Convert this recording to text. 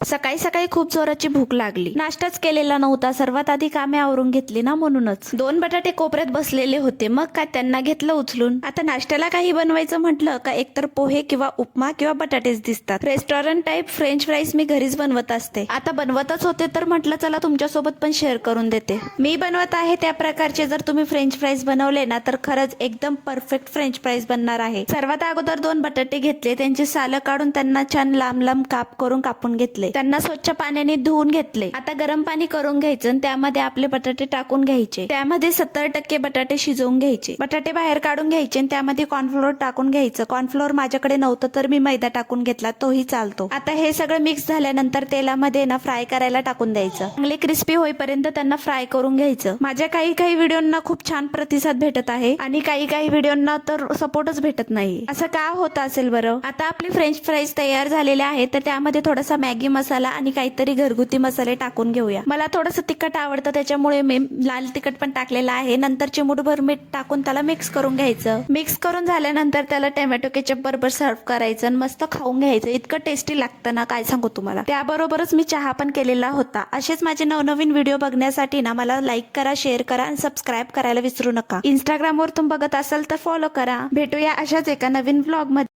सकाळी सकाळी खूप जोराची भूक लागली. नाश्ताच केलेला नव्हता. सर्वात आधी कामे आवरून घेतली ना, म्हणूनच. 2 बटाटे कोपऱ्यात बसलेले होते. मग काय त्यांना घेतलं उचलून. आता नाश्त्याला काही बनवायचं म्हटलं का एकतर पोहे किंवा उपमा किंवा बटाटेच दिसतात. रेस्टॉरंट टाईप फ्रेंच फ्राईज मी घरीच बनवत असते. आता बनवतच होते तर म्हटलं चला तुमच्यासोबत पण शेअर करून देते. मी बनवत आहे त्या प्रकारचे जर तुम्ही फ्रेंच फ्राईज बनवले ना तर खरंच एकदम परफेक्ट फ्रेंच फ्राईज बनणार आहे. सर्वात अगोदर 2 बटाटे घेतले. त्यांची सालं काढून त्यांना छान लांब लांब कापून घेतले. त्यांना स्वच्छ पाण्याने धुवून घेतले. आता गरम पाणी करून घ्यायचं आणि त्यामध्ये आपले बटाटे टाकून घ्यायचे. त्यामध्ये 70% बटाटे शिजवून घ्यायचे. बटाटे बाहेर काढून घ्यायचे आणि त्यामध्ये कॉर्नफ्लोअर टाकून घ्यायचं. कॉर्नफ्लोअर माझ्याकडे नव्हतं तर मी मैदा टाकून घेतला, तोही चालतो. आता हे सगळं मिक्स झाल्यानंतर तेलामध्ये ना फ्राय करायला टाकून द्यायचं. चांगले क्रिस्पी होईपर्यंत त्यांना फ्राय करून घ्यायचं. माझ्या काही व्हिडिओंना खूप छान प्रतिसाद भेटत आहे आणि काही व्हिडिओंना तर सपोर्टच भेटत नाही. असं का होत असेल बरं? आता आपले फ्रेंच फ्राईज तयार झालेले आहेत तर त्यामध्ये थोडासा मॅगी मसाला आणि काहीतरी घरगुती मसाले टाकून घेऊया. मला थोडंसं तिखट आवडतं त्याच्यामुळे मी लाल तिखट पण टाकलेलं आहे. नंतर चिमूटभर मीठ टाकून त्याला मिक्स करून घ्यायचं. मिक्स करून झाल्यानंतर त्याला टोमॅटो केचप बरोबर सर्व करायचं आणि मस्त खाऊन घ्यायचं. इतकं टेस्टी लागतं ना, काय सांगू तुम्हाला. त्याबरोबरच मी चहा पण केलेला होता. असेच माझे नवनवीन व्हिडिओ बघण्यासाठी ना मला लाईक करा, शेअर करा आणि सबस्क्राईब करायला विसरू नका. इंस्टाग्रामवर तुम्ही बघत असाल तर फॉलो करा. भेटूया अशाच एका नवीन व्लॉग मध्ये.